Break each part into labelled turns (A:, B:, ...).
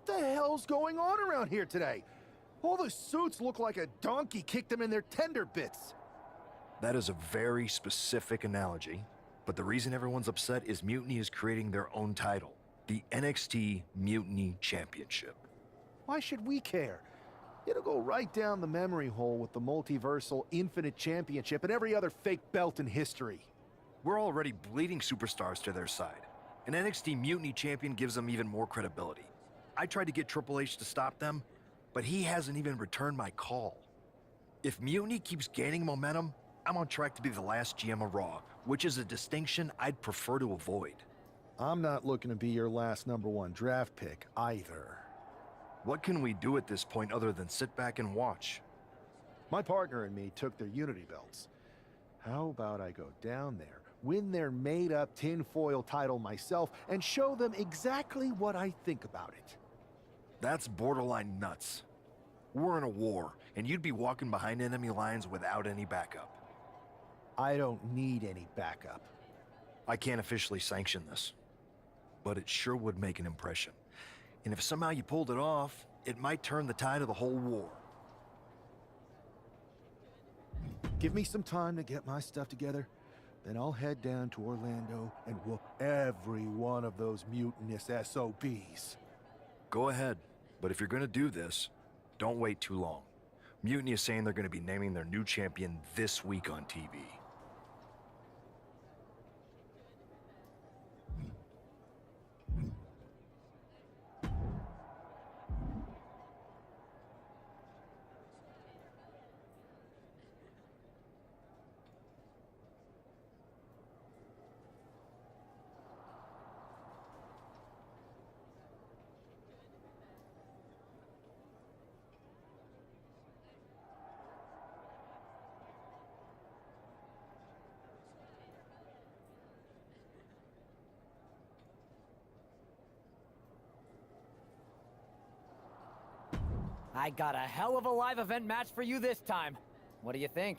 A: the hell's going on around here today? All the suits look like a donkey kicked them in their tender bits.
B: That is a very specific analogy, but the reason everyone's upset is Mutiny is creating their own title, the NXT Mutiny Championship.
A: Why should we care? It'll go right down the memory hole with the Multiversal Infinite Championship and every other fake belt in history.
B: We're already bleeding superstars to their side. An NXT Mutiny champion gives them even more credibility. I tried to get Triple H to stop them, but he hasn't even returned my call. If Mutiny keeps gaining momentum, I'm on track to be the last GM of Raw, which is a distinction I'd prefer to avoid.
A: I'm not looking to be your last #1 draft pick either.
B: What can we do at this point other than sit back and watch?
A: My partner and me took their Unity belts. How about I go down there, win their made-up tinfoil title myself, and show them exactly what I think about it?
B: That's borderline nuts. We're in a war, and you'd be walking behind enemy lines without any backup.
A: I don't need any backup.
B: I can't officially sanction this, but it sure would make an impression. And if somehow you pulled it off, it might turn the tide of the whole war.
A: Give me some time to get my stuff together, then I'll head down to Orlando and whoop every one of those mutinous SOBs.
B: Go ahead, but if you're gonna do this, don't wait too long. Mutiny is saying they're gonna be naming their new champion this week on TV.
C: I got a hell of a live event match for you this time. What do you think?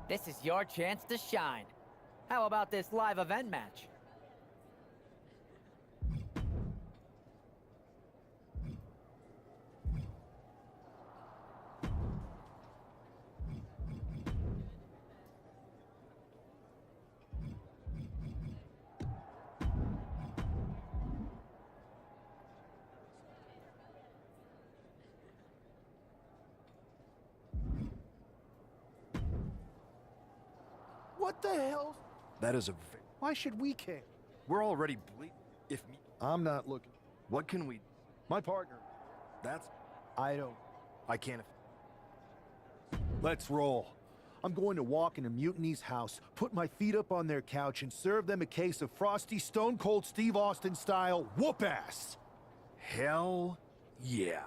C: This is your chance to shine. How about this live event match?
A: What the hell?
B: That is a...
A: Why should we care?
B: We're already bleeding. If me...
A: I'm not looking.
B: What can we...
A: My partner.
B: That's...
A: I don't.
B: I can't...
A: Let's roll. I'm going to walk into Mutiny's house, put my feet up on their couch, and serve them a case of frosty Stone Cold Steve Austin style whoop-ass.
B: Hell yeah.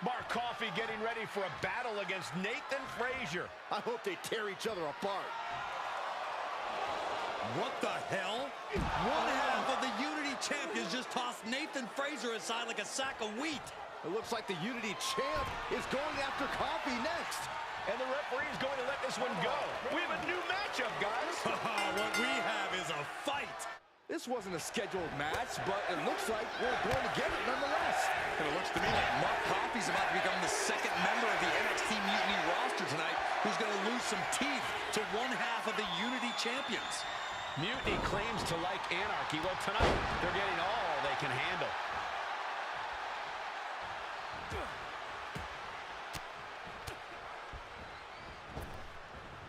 D: Mark Coffey getting ready for a battle against Nathan Frazier.
E: I hope they tear each other apart.
F: What the hell? One half of the Unity champions just tossed Nathan Frazier aside like a sack of wheat.
E: It looks like the Unity champ is going after Coffey next.
D: And the referee is going to let this one go. We have a new matchup, guys.
F: What we have is a fight.
E: This wasn't a scheduled match, but it looks like we're going to get it nonetheless.
F: And it looks to me like Mark Coffey's about to become the second member of the NXT Mutiny roster tonight who's going to lose some teeth to one half of the Unity champions.
D: Mutiny claims to like anarchy. Well, tonight, they're getting all they can handle.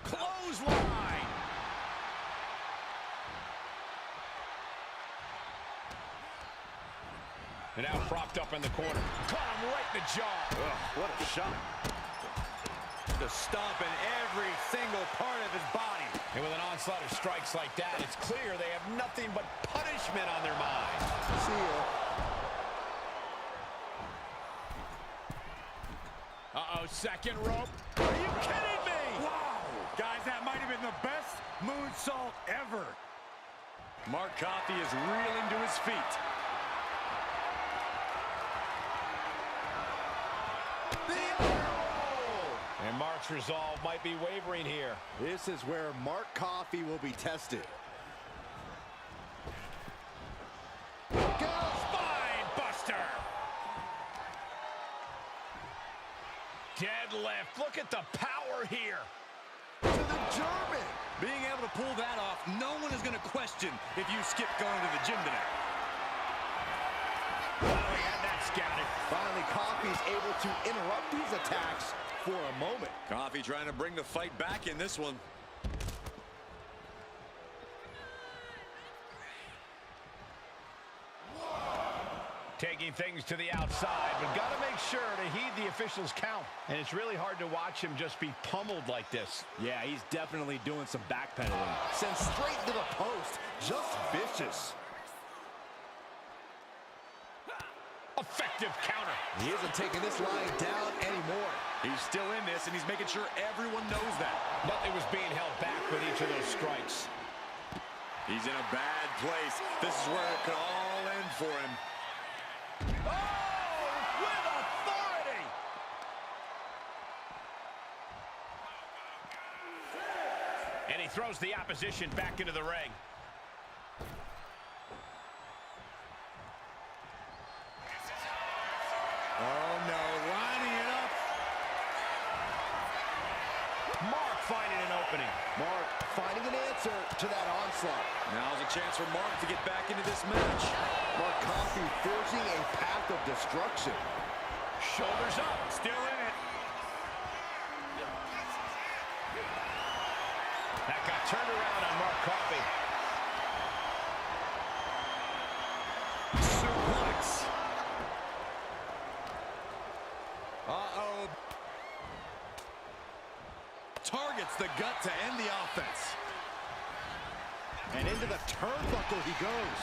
D: Clothesline! And now propped up in the corner. Caught him right in the jaw.
E: Ugh, what a shot.
D: The stomp in every single part of his body. And with an onslaught of strikes like that, it's clear they have nothing but punishment on their mind.
E: See ya.
D: Uh-oh, second rope. Are you kidding me? Wow.
E: insult ever.
F: Mark Coffey is reeling to his feet.
D: And Mark's resolve might be wavering here.
E: This is where Mark Coffey will be tested.
D: Spine buster. Deadlift. Look at the power here.
E: To the German.
F: Being able to pull that off, no one is going to question if you skip going to the gym today.
D: Oh, he had that scouted.
E: Finally, Coffey's able to interrupt these attacks for a moment.
F: Coffey trying to bring the fight back in this one.
D: Taking things to the outside, but got to make sure to heed the officials' count. And it's really hard to watch him just be pummeled like this.
E: Yeah, he's definitely doing some backpedaling. Sent straight to the post. Just vicious.
D: Effective counter.
E: He isn't taking this lying down anymore.
F: He's still in this, and he's making sure everyone knows that.
D: Nothing was being held back with each of those strikes.
F: He's in a bad place. This is where it could all end for him.
D: Oh, with authority! And he throws the opposition back into the ring.
E: Oh, no. Lining it up.
D: Mark finding an opening.
E: Mark finding an answer to that onslaught.
F: Now's a chance for Mark to get back into this match.
E: Mark Coffey forging a path of destruction.
D: Shoulders up, still in it. That got turned around on Mark Coffey.
F: Suplex. Uh-oh. Targets the gut to end the offense.
E: And into the turnbuckle he goes.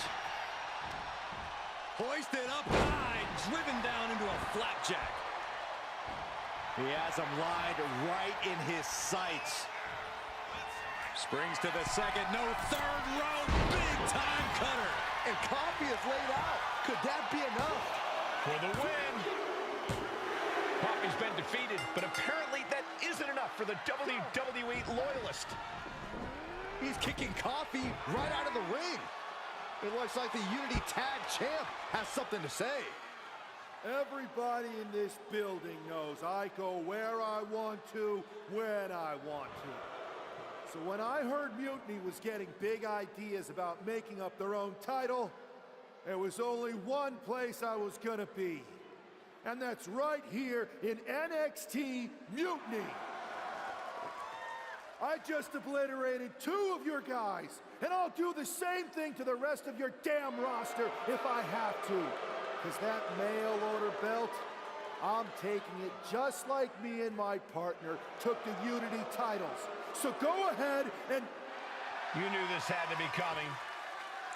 F: Hoisted up high, driven down into a flapjack.
E: He has him lined right in his sights.
F: Springs to the second, no third row, big time cutter.
E: And Coffey is laid out. Could that be enough?
D: For the win. Coffey's been defeated, but apparently that isn't enough for the WWE loyalist.
E: He's kicking Coffey right out of the ring. It looks like the Unity Tag Champ has something to say.
G: Everybody in this building knows I go where I want to, when I want to. So when I heard Mutiny was getting big ideas about making up their own title, there was only one place I was gonna be. And that's right here in NXT Mutiny. I just obliterated 2 of your guys, and I'll do the same thing to the rest of your damn roster if I have to. Because that mail order belt, I'm taking it just like me and my partner took the Unity titles. So go ahead and...
D: You knew this had to be coming.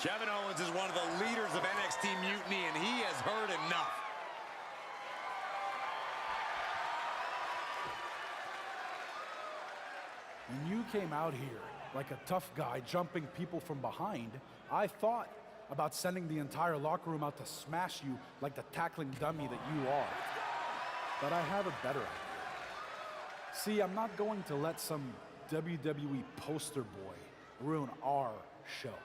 F: Kevin Owens is one of the leaders of NXT Mutiny, and he has heard enough.
H: When you came out here like a tough guy jumping people from behind, I thought about sending the entire locker room out to smash you like the tackling dummy that you are. But I have a better idea. See, I'm not going to let some WWE poster boy ruin our show.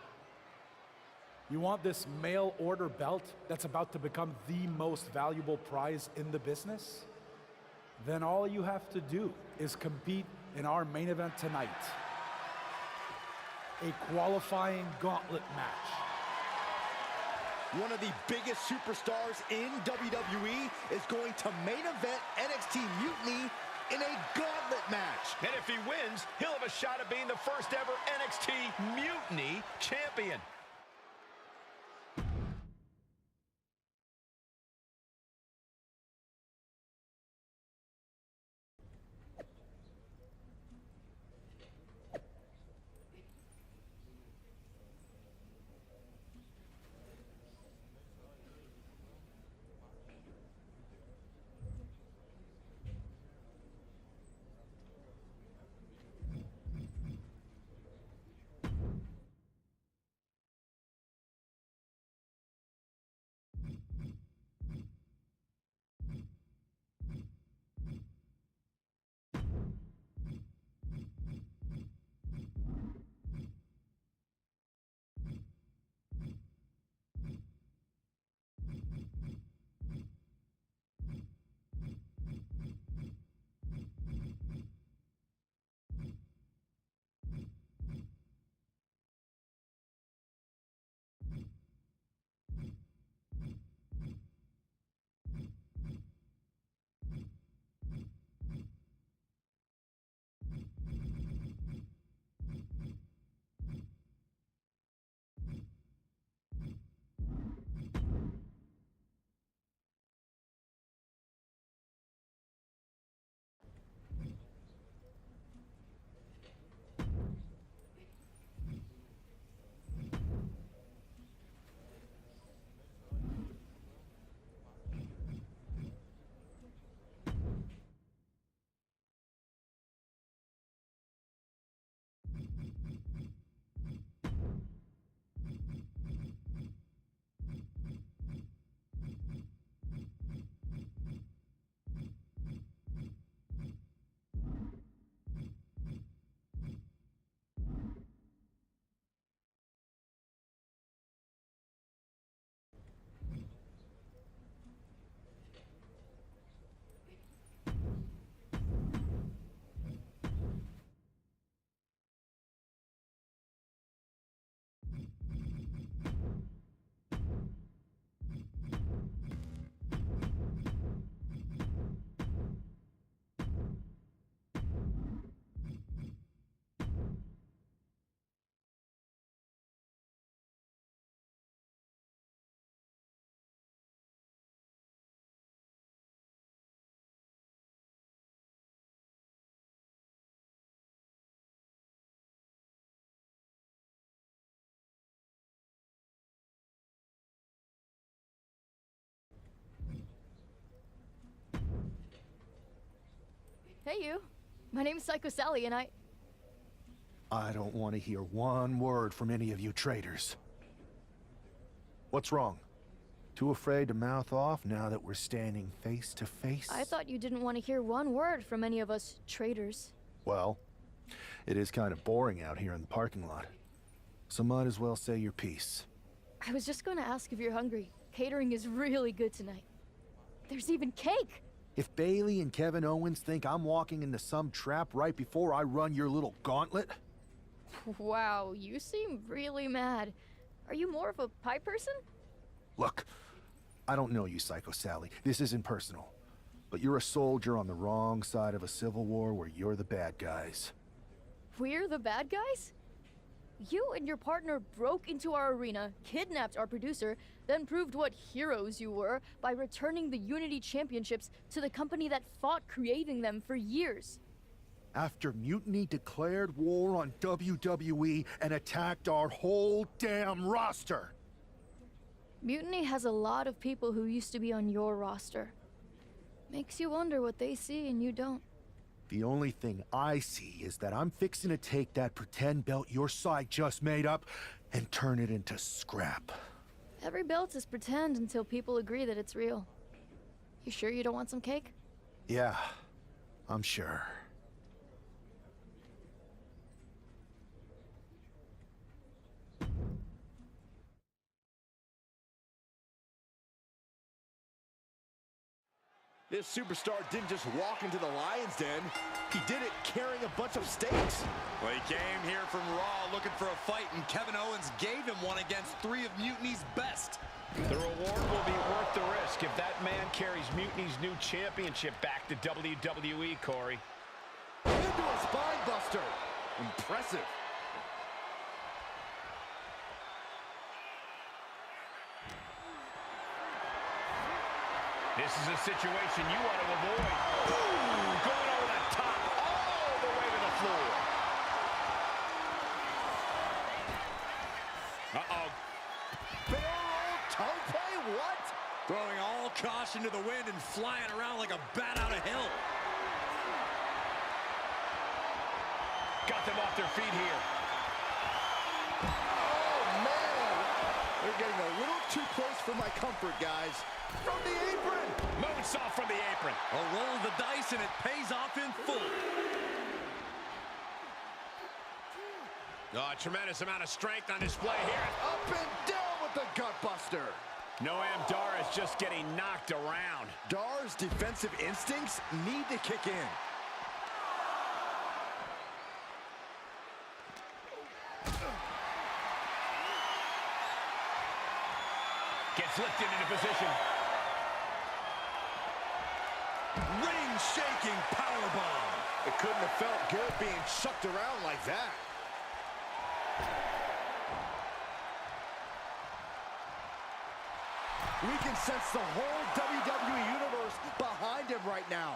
H: You want this mail order belt that's about to become the most valuable prize in the business? Then all you have to do is compete in our main event tonight. A qualifying gauntlet match.
E: One of the biggest superstars in WWE is going to main event NXT Mutiny in a gauntlet match.
D: And if he wins, he'll have a shot at being the first ever NXT Mutiny champion.
I: Hey, you. My name's Psycho Sally, and
A: I don't want to hear one word from any of you traitors. What's wrong? Too afraid to mouth off now that we're standing face to face?
I: I thought you didn't want to hear one word from any of us traitors.
A: Well, it is kind of boring out here in the parking lot. So might as well say your piece.
I: I was just going to ask if you're hungry. Catering is really good tonight. There's even cake!
A: If Bailey and Kevin Owens think I'm walking into some trap right before I run your little gauntlet...
I: Wow, you seem really mad. Are you more of a pie person?
A: Look, I don't know you, Psycho Sally. This isn't personal. But you're a soldier on the wrong side of a civil war where you're the bad guys.
I: We're the bad guys? You and your partner broke into our arena, kidnapped our producer, then proved what heroes you were by returning the Unity Championships to the company that fought creating them for years.
A: After Mutiny declared war on WWE and attacked our whole damn roster!
I: Mutiny has a lot of people who used to be on your roster. Makes you wonder what they see and you don't.
A: The only thing I see is that I'm fixing to take that pretend belt your side just made up and turn it into scrap.
I: Every belt is pretend until people agree that it's real. You sure you don't want some cake?
A: Yeah, I'm sure.
E: This superstar didn't just walk into the Lion's Den. He did it carrying a bunch of steaks.
F: Well, he came here from Raw looking for a fight, and Kevin Owens gave him one against 3 of Mutiny's best.
D: The reward will be worth the risk if that man carries Mutiny's new championship back to WWE, Corey.
E: Into a spine buster. Impressive.
D: This is a situation you want to avoid. Ooh, going over the top, all the way to the floor. Uh-oh.
E: Barrel tope, what?
F: Throwing all caution to the wind and flying around like a bat out of hell.
D: Got them off their feet here.
E: Oh, man. They're getting a little too close for my comfort, guys. From the apron.
D: Moonsault from the apron.
F: A roll of the dice, and it pays off in full.
D: Oh, a tremendous amount of strength on display here.
E: Up and down with the gut buster.
D: Noam Dar is just getting knocked around.
E: Dar's defensive instincts need to kick in.
D: Gets lifted into position.
E: Ring-shaking powerbomb. It couldn't have felt good being chucked around like that. We can sense the whole WWE Universe behind him right now.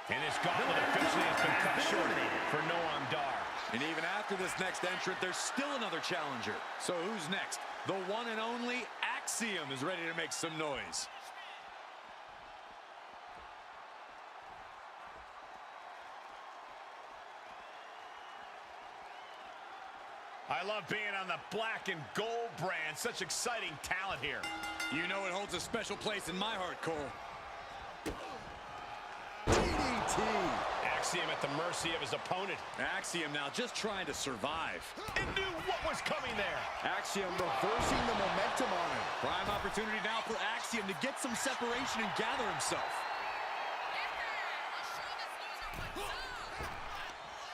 D: And this gauntlet officially has been cut short for Noam Dar.
F: And even after this next entrant, there's still another challenger. So who's next? The one and only Axiom is ready to make some noise.
D: I love being on the black and gold brand. Such exciting talent here.
F: You know it holds a special place in my heart, Cole.
E: DDT.
D: Axiom at the mercy of his opponent.
F: Axiom now just trying to survive.
D: And knew what was coming there.
E: Axiom reversing the momentum on him.
F: Prime opportunity now for Axiom to get some separation and gather himself.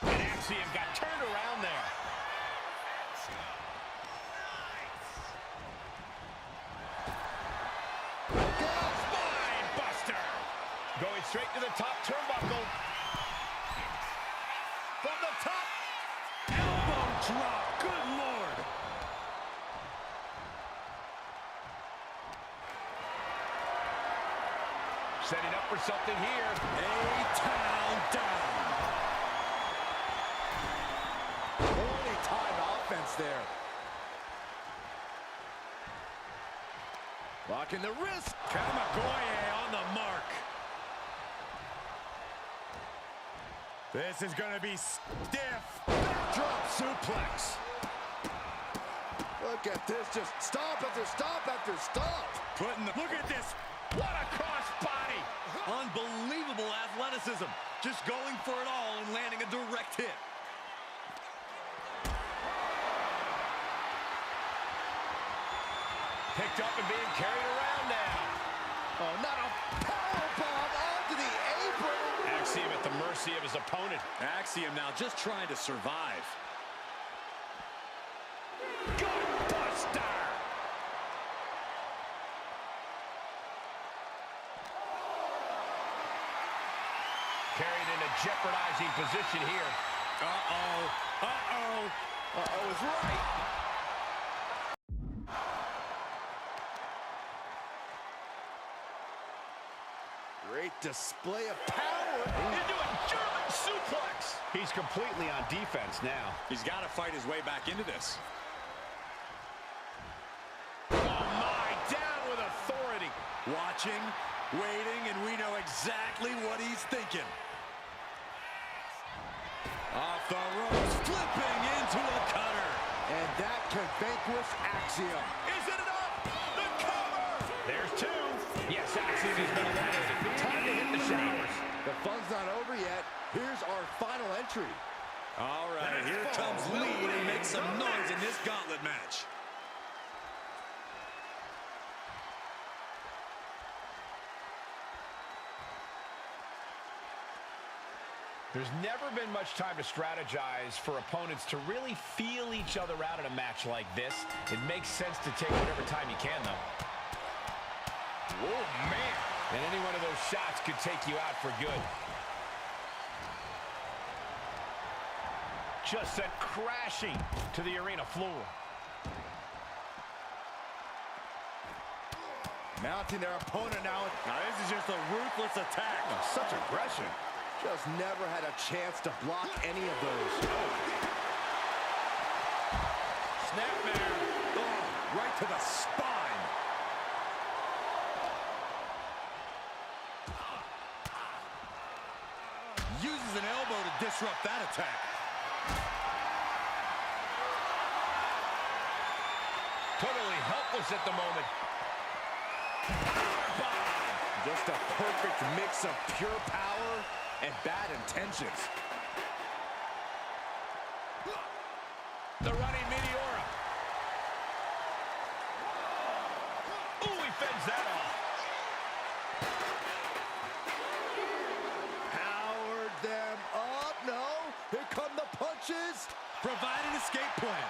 D: And Axiom got turned around there. Spine buster. Going straight to the top turnbuckle. From the top. Elbow drop. Good Lord. Setting up for something here.
E: A-town down. Poorly timed offense there. Locking the wrist.
F: Kamagoye on the mark.
D: This is going to be stiff. Backdrop suplex.
E: Look at this, just stop after stop after stop.
D: Look at this. What a cross body.
F: Unbelievable athleticism. Just going for it all and landing a direct hit.
D: Picked up and being carried around now.
E: Oh, not a powerbomb onto the apron.
D: Axiom at the mercy of his opponent.
F: Axiom now just trying to survive.
D: Gutbuster! Carried in a jeopardizing position here. Uh-oh. Uh-oh.
E: Uh-oh is right. Great display of power.
D: Into a German suplex. He's completely on defense now.
F: He's got to fight his way back into this.
D: Oh, my. Down with authority.
F: Watching, waiting, and we know exactly what he's thinking. Off the ropes, flipping into a cutter.
E: And that can vanquish Axiom.
D: Is it enough? The cover! There's two. Yes, Axiom has been eliminated. Time to hit the showers.
E: The fun's not over yet. Here's our final entry.
F: All right, here comes Lee to make some noise in this gauntlet match.
D: There's never been much time to strategize for opponents to really feel each other out in a match like this. It makes sense to take whatever time you can, though. Whoa, man. And any one of those shots could take you out for good. Just sent crashing to the arena floor.
E: Mounting their opponent now.
F: Now this is just a ruthless attack.
E: Such aggression. Just never had a chance to block any of those.
F: Snapmare. Oh, right to the spine. Uses an elbow to disrupt that attack.
D: Totally helpless at the moment.
E: Just a perfect mix of pure power and bad intentions.
D: The running Meteora. Ooh, he fends that off.
E: Powered them up. No, here come the punches.
F: Provide an escape plan.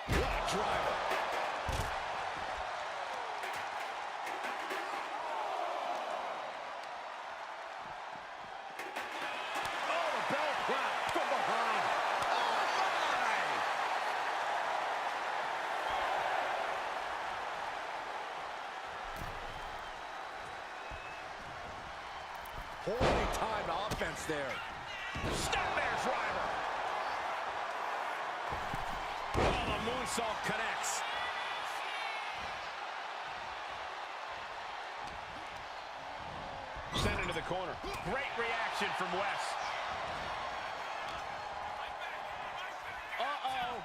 D: What a driver.
E: Poorly timed offense there.
D: Snapmare's driver. Oh, the moonsault connects. Sent into the corner. Great reaction from Wes. Uh-oh.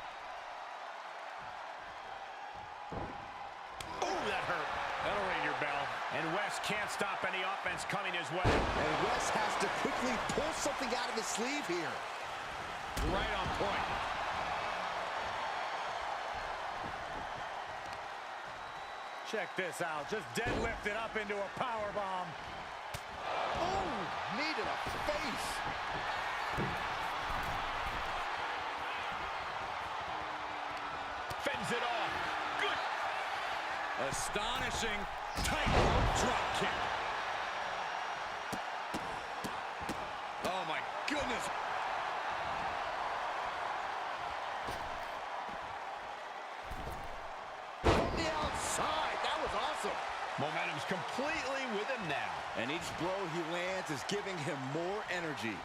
D: Ooh, that hurt. That'll ring your bell. And Wes can't stop any offense coming his way.
E: And Wes has to quickly pull something out of his sleeve here.
D: Right on point.
F: Check this out. Just deadlifted up into a powerbomb.
E: Oh, knee to the face.
D: Fends it off. Good.
F: Astonishing tightrope drop kick. Oh, my goodness.
E: From the outside. That was awesome.
D: Momentum's completely with him now.
E: And each blow he lands is giving him more energy.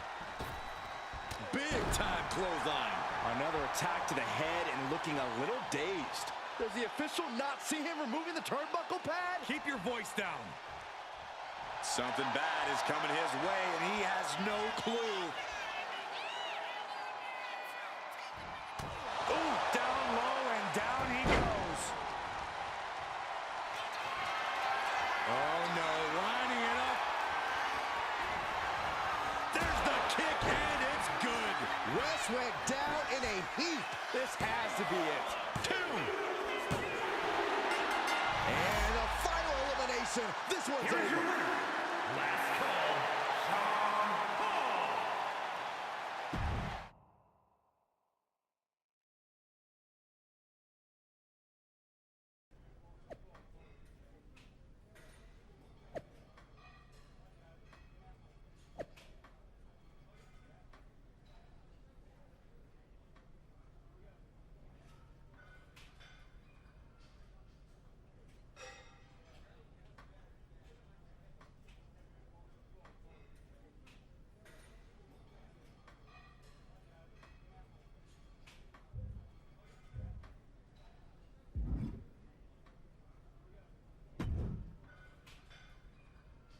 F: Big time clothesline.
E: Another attack to the head and looking a little dazed. Does the official not see him removing the turnbuckle pad?
F: Keep your voice down. Something bad is coming his way, and he has no clue.
J: Ooh, down low, and down he goes. Oh, no, lining it up. There's the kick, and it's good.
E: Wes went down in a heap.
J: This has to be it. 2.
E: And a final elimination. This one's
J: Here's your
E: over.
J: winner. Last call, Sean Paul.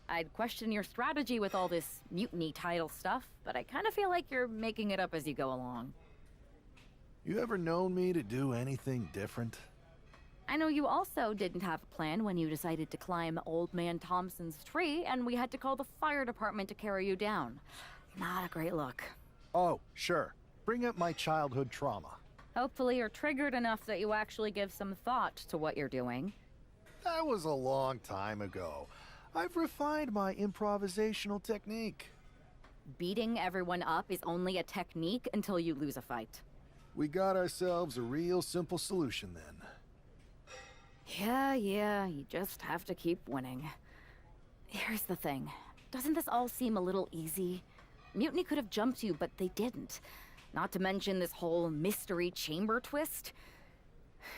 K: I'd question your strategy with all this mutiny title stuff, but I kind of feel like you're making it up as you go along.
A: You ever known me to do anything different?
K: I know you also didn't have a plan when you decided to climb Old Man Thompson's tree, and we had to call the fire department to carry you down. Not a great look.
A: Oh, sure. Bring up my childhood trauma.
K: Hopefully you're triggered enough that you actually give some thought to what you're doing.
A: That was a long time ago. I've refined my improvisational technique.
K: Beating everyone up is only a technique until you lose a fight.
A: We got ourselves a real simple solution then.
K: Yeah, you just have to keep winning. Here's the thing. Doesn't this all seem a little easy? Mutiny could have jumped you, but they didn't. Not to mention this whole mystery chamber twist.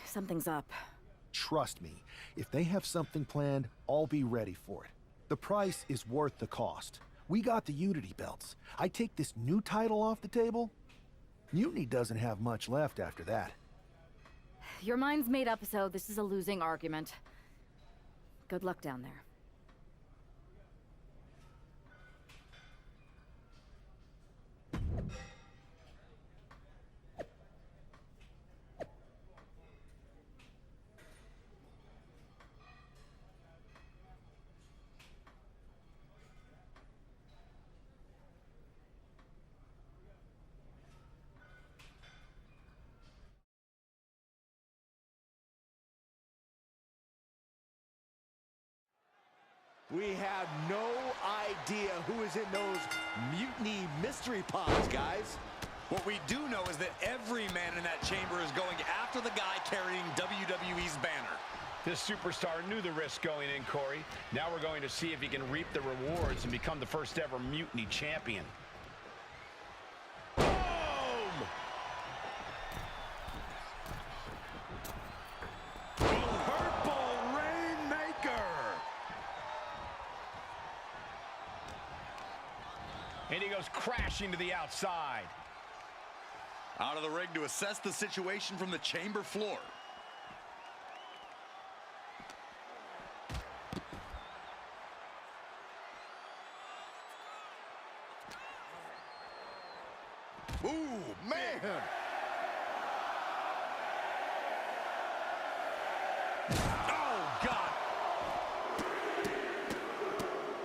K: Something's up.
A: Trust me, if they have something planned, I'll be ready for it. The price is worth the cost. We got the Unity belts. I take this new title off the table, Mutiny doesn't have much left after that.
K: Your mind's made up, so this is a losing argument. Good luck down there.
E: We have no idea who is in those mutiny mystery pods, guys.
F: What we do know is that every man in that chamber is going after the guy carrying WWE's banner.
D: This superstar knew the risk going in, Corey. Now we're going to see if he can reap the rewards and become the first ever Mutiny champion.
E: Boom!
J: Purple Rainmaker!
D: And he goes crashing to the outside.
F: Out of the ring to assess the situation from the chamber floor.
E: Ooh, man!
F: Oh, God!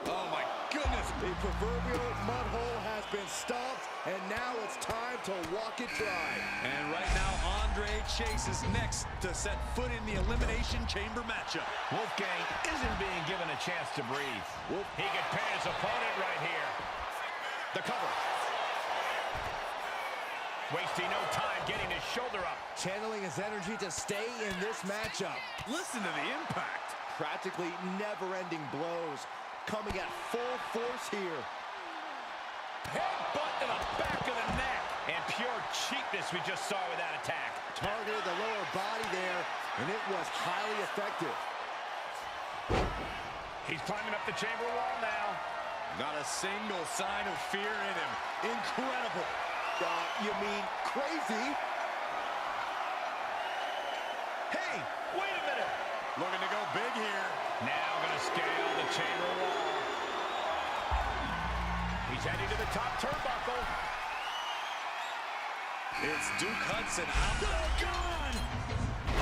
F: Oh, my goodness!
E: The proverbial mud hole has been stomped, and now it's time to walk it dry.
F: And right now, Andre Chase is next to set foot in the Elimination Chamber matchup.
D: Wolfgang isn't being given a chance to breathe. He could pin his opponent right here. The cover. Wasting no time getting his shoulder up.
E: Channeling his energy to stay in this matchup.
J: Listen to the impact.
E: Practically never-ending blows coming at full force here.
D: Headbutt to the back of the neck. And pure cheapness we just saw with that attack.
E: Targeted the lower body there, and it was highly effective.
D: He's climbing up the chamber wall now.
F: Not a single sign of fear in him.
E: Incredible. You mean crazy?
D: Hey, wait a minute.
F: Looking to go big here.
D: Now gonna scale the chamber wall. He's heading to the top turnbuckle.
F: It's Duke Hudson out.
D: Gone!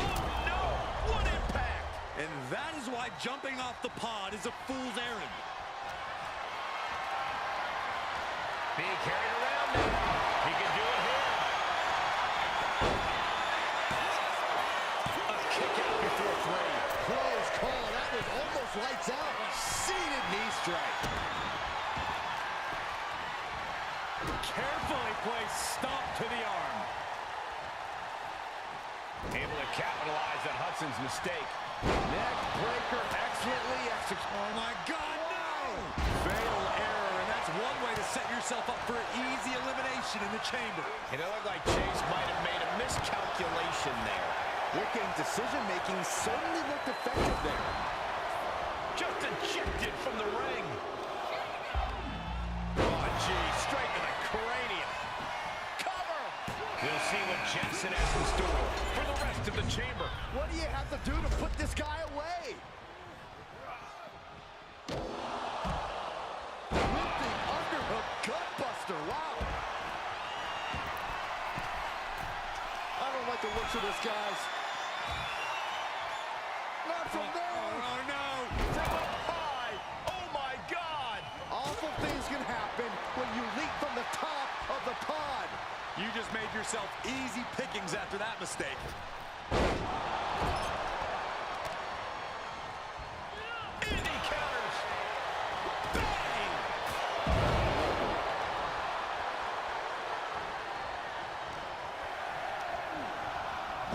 D: Oh, no! What impact!
F: And that is why jumping off the pod is a fool's errand.
D: Being carried around now. He can do it here. A kick out before three.
E: Close call. That was almost lights out. Seated knee strike.
D: Carefully placed stomp to the arm. Able to capitalize on Hudson's mistake.
E: Neck breaker excellently executed.
F: Oh my God, no! Fatal error, and that's one way to set yourself up for an easy elimination in the chamber.
D: It looked like Chase might have made a miscalculation there.
E: Quick decision-making certainly looked effective there.
D: Just ejected from the ring. Oh, gee, straight to the cranium. Cover! We'll see what Jensen has in store for the rest of the chamber.
E: What do you have to do to put this guy away? Lifting underhook gutbuster. Wow. I don't like the looks of this, guys. Not from there.
F: Oh no!
D: From up high. Oh, my God.
E: Awful things can happen when you leap from the top of the pod.
F: You just made yourself easy pickings after that mistake.
D: Indy counters. Bang!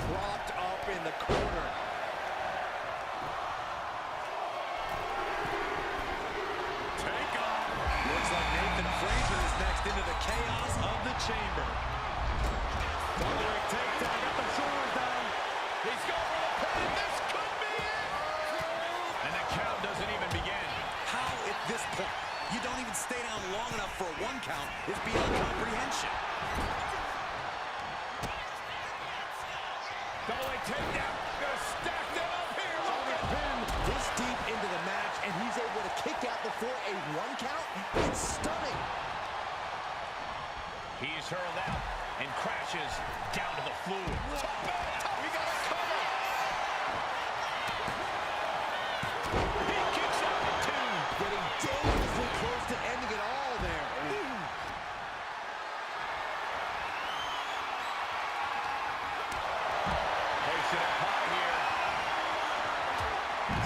E: Propped up in the corner.
F: Take off. Looks like Nathan Frazier is next into the chaos of the chamber. Following takedown, got the shoulders down.
D: He's going for the pin. This could be it. And the count doesn't even begin.
F: How at this point you don't even stay down long enough for a 1 count is beyond comprehension.
D: Double leg takedown. Gonna stack them up here. Look at
E: Pin this deep into the match, and he's able to kick out before a 1 count. It's stunning.
D: He's hurled out and crashes down to the floor. We got a cover. He kicks out the 2.
E: Getting dangerously close to ending it all there.
D: Placing it high here.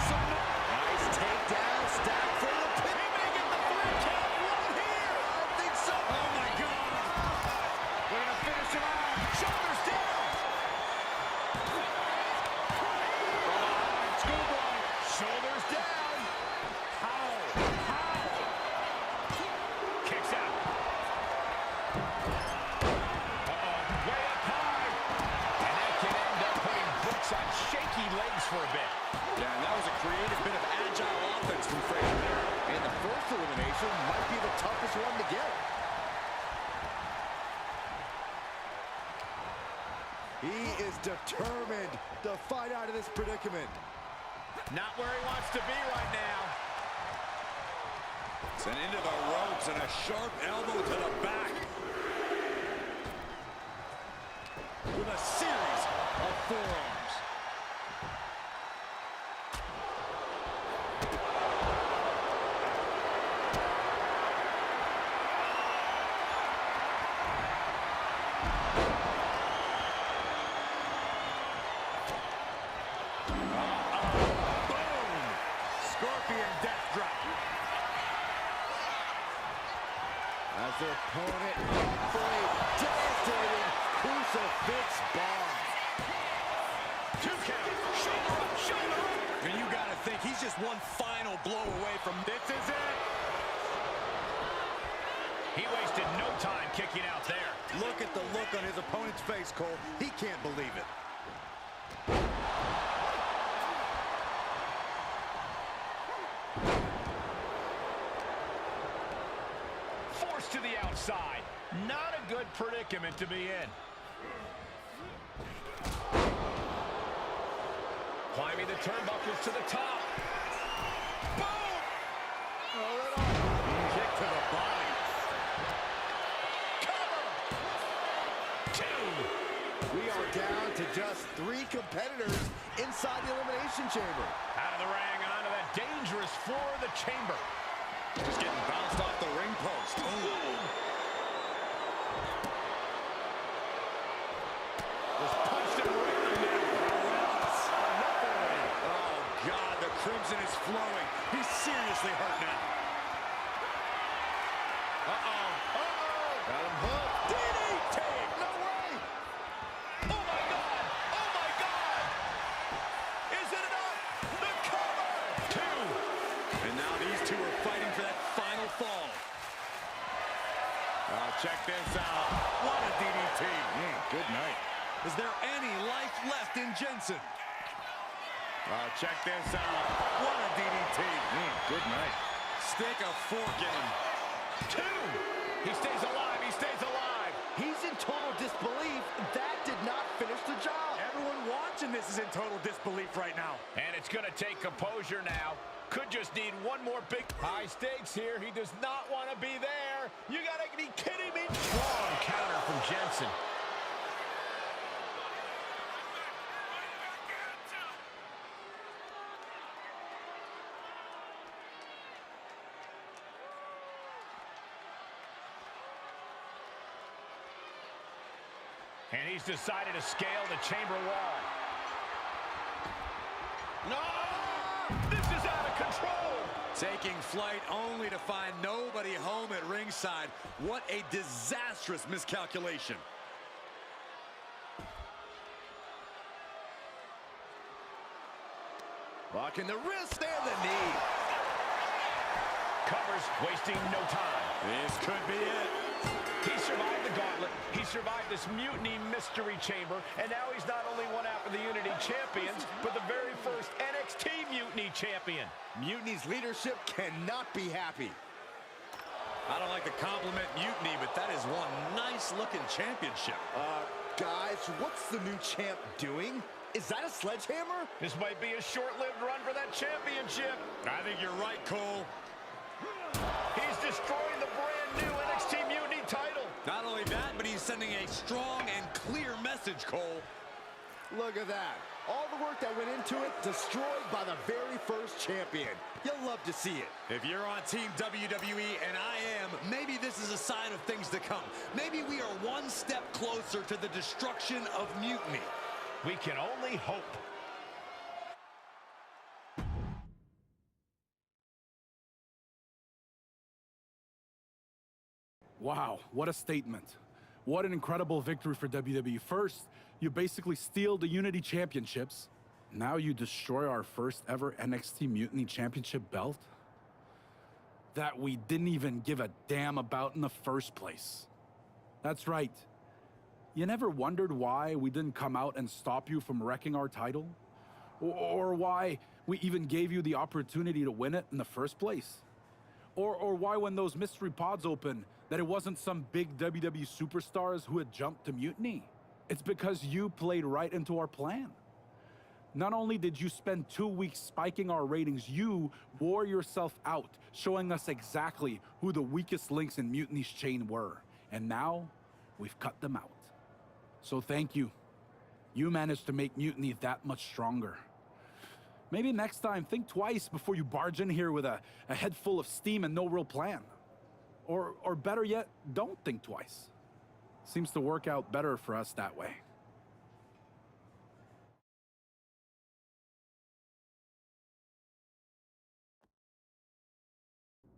E: Nice takedown, stack for the pin.
D: He may get the 3 count right here.
E: I think so.
F: Oh my God!
D: We're gonna finish him off. Shoulders down. Schoolboy. Shoulders down. How? Kicks out. Way up high. And that can end up putting Brooks on shaky legs for a bit.
F: Yeah, and that was a creative bit of agile offense from Frazier there.
E: And the first elimination might be the toughest one to get. He is determined to fight out of this predicament.
D: Not where he wants to be right now.
F: Sent into the ropes and a sharp elbow to the back. With a series of forearms.
D: Boom! Scorpion death drop.
E: As their opponent for a devastating crucifix bomb.
D: 2 count. Shoulder up, shoulder up.
F: And you gotta think he's just one final blow away from
D: This is it. He wasted no time kicking out there.
E: Look at the look on his opponent's face, Cole. He can't believe it.
D: Forced to the outside. Not a good predicament to be in. Climbing the turnbuckles to the top. Boom!
F: kick to the body.
E: just 3 competitors inside the Elimination Chamber.
D: Out of the ring and onto that dangerous floor of the chamber.
F: Just getting bounced off the ring post. Ooh.
D: Just punched him right in the middle.
F: Oh, God, the crimson is flowing. He's seriously hurt now.
E: Got him hooked. DDT! No way!
D: Oh, my God! Oh, my God! Is it enough? The cover! 2.
F: And now these two are fighting for that final fall. Oh, check this out. What a DDT. Good night. Is there any life left in Jensen? Oh, check this out. What a DDT. Good night. Stick a fork in him.
D: 2. He stays alive. He stays alive.
E: He's in total disbelief. That did not finish the job.
J: Everyone watching this is in total disbelief right now.
D: And it's going to take composure now. Could just need one more big... High stakes here. He does not want to be there. You got to be kidding me. Strong counter from Jensen. And he's decided to scale the chamber wall. No! This is out of control!
F: Taking flight only to find nobody home at ringside. What a disastrous miscalculation.
E: Locking the wrist and the knee.
D: Covers, wasting no time.
F: This could be it.
D: He survived the gauntlet. He survived this mutiny mystery chamber. And now he's not only one half of the Unity champions, but the very first NXT Mutiny champion.
E: Mutiny's leadership cannot be happy.
F: I don't like to compliment Mutiny, but that is one nice-looking championship.
E: Guys, what's the new champ doing? Is that a sledgehammer?
D: This might be a short-lived run for that championship.
F: I think you're right, Cole.
D: He's destroying the brand new NXT Mutiny title.
F: Not only that, but he's sending a strong and clear message, Cole.
E: Look at that. All the work that went into it, destroyed by the very first champion. You'll love to see it.
F: If you're on Team WWE, and I am, maybe this is a sign of things to come. Maybe we are one step closer to the destruction of Mutiny.
D: We can only hope.
H: Wow, what a statement. What an incredible victory for WWE. First, you basically steal the Unity Championships. Now you destroy our first ever NXT Mutiny Championship belt that we didn't even give a damn about in the first place. That's right. You never wondered why we didn't come out and stop you from wrecking our title? Or why we even gave you the opportunity to win it in the first place? Or why when those mystery pods opened, that it wasn't some big WWE superstars who had jumped to Mutiny? It's because you played right into our plan. Not only did you spend 2 weeks spiking our ratings, you wore yourself out, showing us exactly who the weakest links in Mutiny's chain were. And now, we've cut them out. So thank you. You managed to make Mutiny that much stronger. Maybe next time, think twice before you barge in here with a head full of steam and no real plan. Or better yet, don't think twice. Seems to work out better for us that way.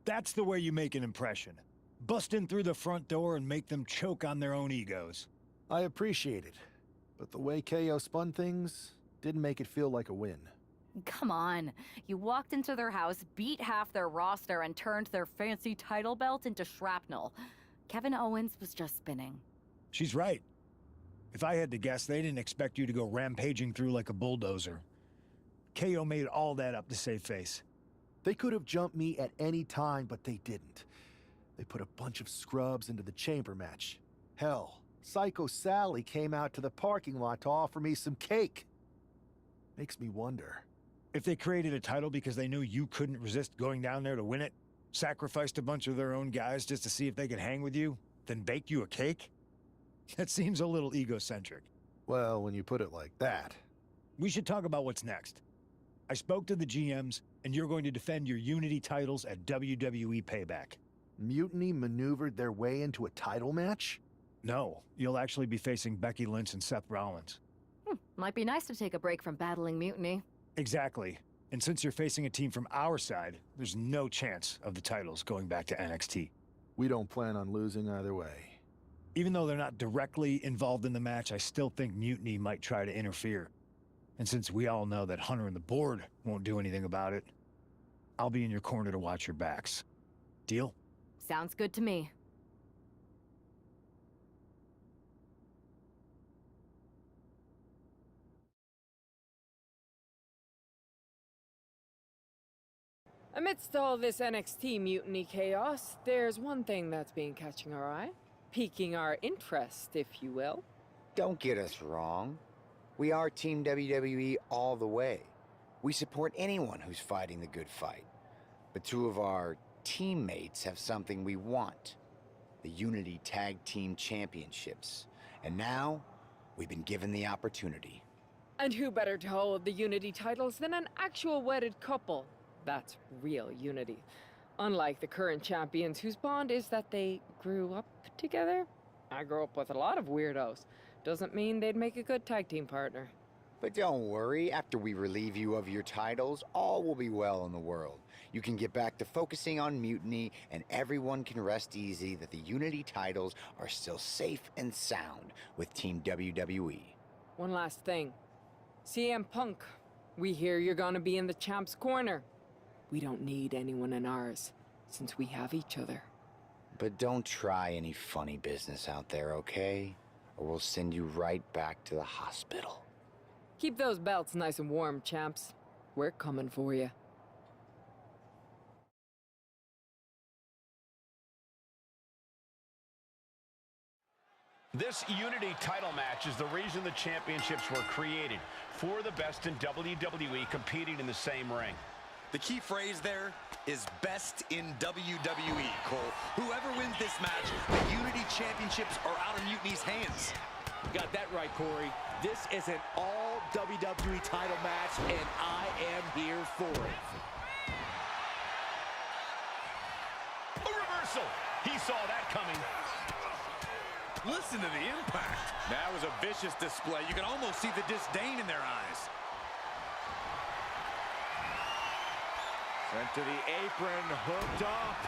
L: That's the way you make an impression. Bust in through the front door and make them choke on their own egos.
A: I appreciate it, but the way KO spun things didn't make it feel like a win.
K: Come on. You walked into their house, beat half their roster, and turned their fancy title belt into shrapnel. Kevin Owens was just spinning.
L: She's right. If I had to guess, they didn't expect you to go rampaging through like a bulldozer. KO made all that up to save face.
A: They could have jumped me at any time, but they didn't. They put a bunch of scrubs into the chamber match. Hell, Psycho Sally came out to the parking lot to offer me some cake. Makes me wonder.
L: If they created a title because they knew you couldn't resist going down there to win it, sacrificed a bunch of their own guys just to see if they could hang with you, then bake you a cake? That seems a little egocentric.
A: Well, when you put it like that.
L: We should talk about what's next. I spoke to the GMs, and you're going to defend your Unity titles at WWE Payback.
A: Mutiny maneuvered their way into a title match?
L: No, you'll actually be facing Becky Lynch and Seth Rollins.
K: Might be nice to take a break from battling Mutiny.
L: Exactly. And since you're facing a team from our side, there's no chance of the titles going back to NXT.
A: We don't plan on losing either way.
L: Even though they're not directly involved in the match, I still think Mutiny might try to interfere. And since we all know that Hunter and the board won't do anything about it, I'll be in your corner to watch your backs. Deal?
K: Sounds good to me.
M: Amidst all this NXT mutiny chaos, there's one thing that's been catching our eye. Piquing our interest, if you will.
N: Don't get us wrong. We are Team WWE all the way. We support anyone who's fighting the good fight. But two of our teammates have something we want. The Unity Tag Team Championships. And now, we've been given the opportunity.
M: And who better to hold the Unity titles than an actual wedded couple? That's real unity. Unlike the current champions whose bond is that they grew up together. I grew up with a lot of weirdos. Doesn't mean they'd make a good tag team partner.
N: But don't worry, after we relieve you of your titles, all will be well in the world. You can get back to focusing on Mutiny, and everyone can rest easy that the Unity titles are still safe and sound with Team WWE.
M: One last thing. CM Punk, we hear you're gonna be in the champ's corner. We don't need anyone in ours, since we have each other.
N: But don't try any funny business out there, okay? Or we'll send you right back to the hospital.
M: Keep those belts nice and warm, champs. We're coming for you.
D: This Unity title match is the reason the championships were created, for the best in WWE competing in the same ring.
F: The key phrase there is best in WWE, Cole. Whoever wins this match, the Unity Championships are out of Mutiny's hands.
E: You got that right, Corey. This is an all WWE title match, and I am here for it.
D: A reversal! He saw that coming.
F: Listen to the impact. That was a vicious display. You can almost see the disdain in their eyes.
E: Sent to the apron, hooked up.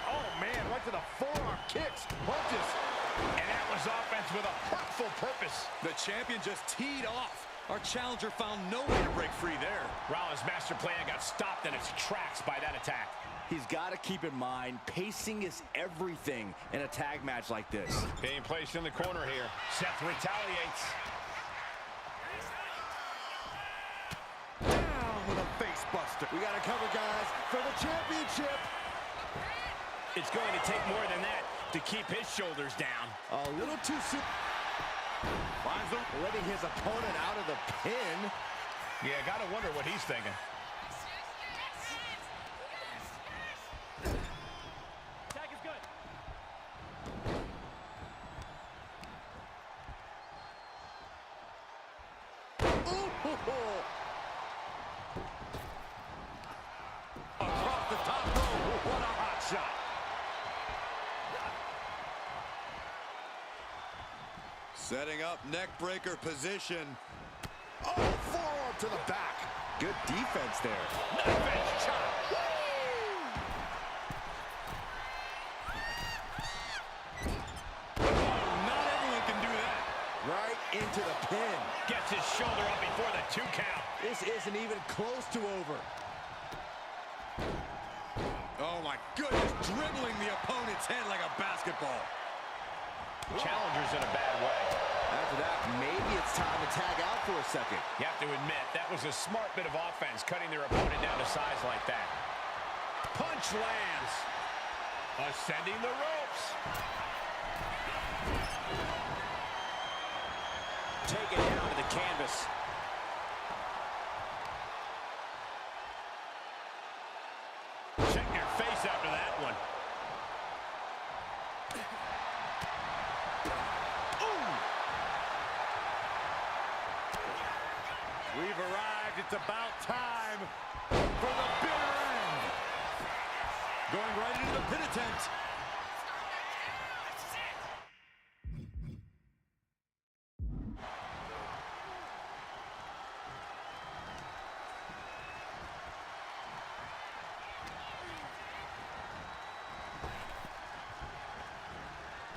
E: Oh, man, right to the forearm, kicks, punches.
D: And that was offense with a hurtful purpose.
F: The champion just teed off. Our challenger found no way to break free there.
D: Rollins' master plan got stopped in its tracks by that attack.
E: He's got to keep in mind, pacing is everything in a tag match like this.
D: Being placed in the corner here. Seth retaliates.
E: Down with a face buster. We got to cover, guys, for the championship.
D: It's going to take more than that to keep his shoulders down.
E: A little too soon. Finds him, letting his opponent out of the pin.
D: Yeah, gotta wonder what he's thinking.
C: Tag is good.
E: Across the top rope, what a hot shot.
F: Setting up neck breaker position.
E: Oh, forearm to the back. Good defense there.
D: Knife edge chop.
F: Not everyone can do that.
E: Right into the pin.
D: Gets his shoulder up before the 2 count.
E: This isn't even close to over.
F: Oh my goodness, dribbling the opponent's head like a basketball.
D: Challenger's in a bad way.
E: After that, maybe it's time to tag out for a second.
D: You have to admit, that was a smart bit of offense, cutting their opponent down to size like that. Punch lands. Ascending the ropes.
E: Taken down to the canvas.
D: Check your face after that one.
F: It's about time for the bitter end. Going right into the pin attempt.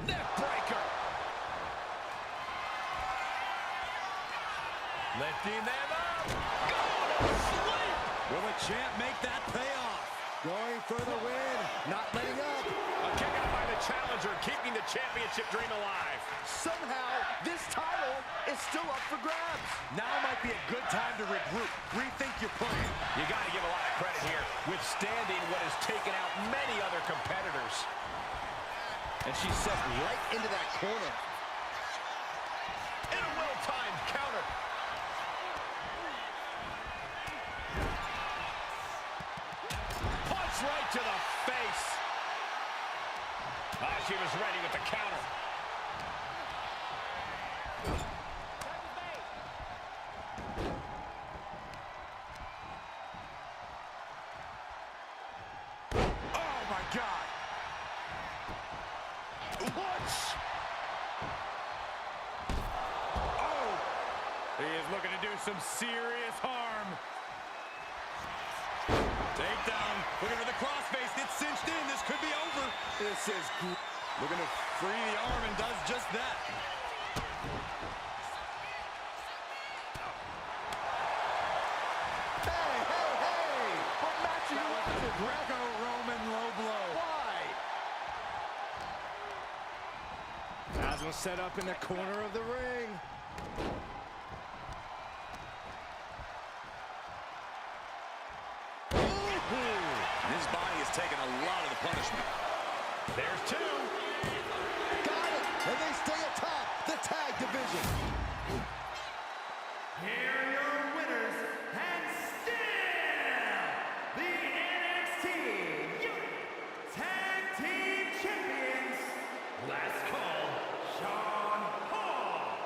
D: Neckbreaker. Lifting them up. Go to sleep.
F: Will the champ make that pay off?
E: Going for the win, not letting up.
D: A kick out by the challenger, keeping the championship dream alive.
E: Somehow, this title is still up for grabs.
F: Now might be a good time to regroup, rethink your plan.
D: You got to give a lot of credit here, withstanding what has taken out many other competitors.
E: And she's set right into that corner.
D: In a well-timed counter. Punch right to the face. Ah, she was ready with the counter.
F: Oh my God. Punch! Oh! He is looking to do some serious harm. Takedown. Looking for the crossface. It's cinched in. This could be over. This is looking to free the arm and does just that.
E: Hey, hey, hey! What match are you watching?
F: Greco-Roman low blow.
E: Why?
F: Asma set up in the corner of the ring. His body has taken a lot of the punishment.
D: There's two.
E: Got it! And they stay atop the tag division.
O: Here are your winners, and still the NXT Tag Team Champions. Last call, Sean Hall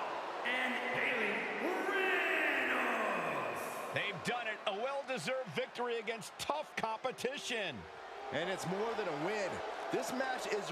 O: and Bailey Reynolds.
D: They've done it. A well-deserved victory against tough competition.
E: And it's more than a win. This match is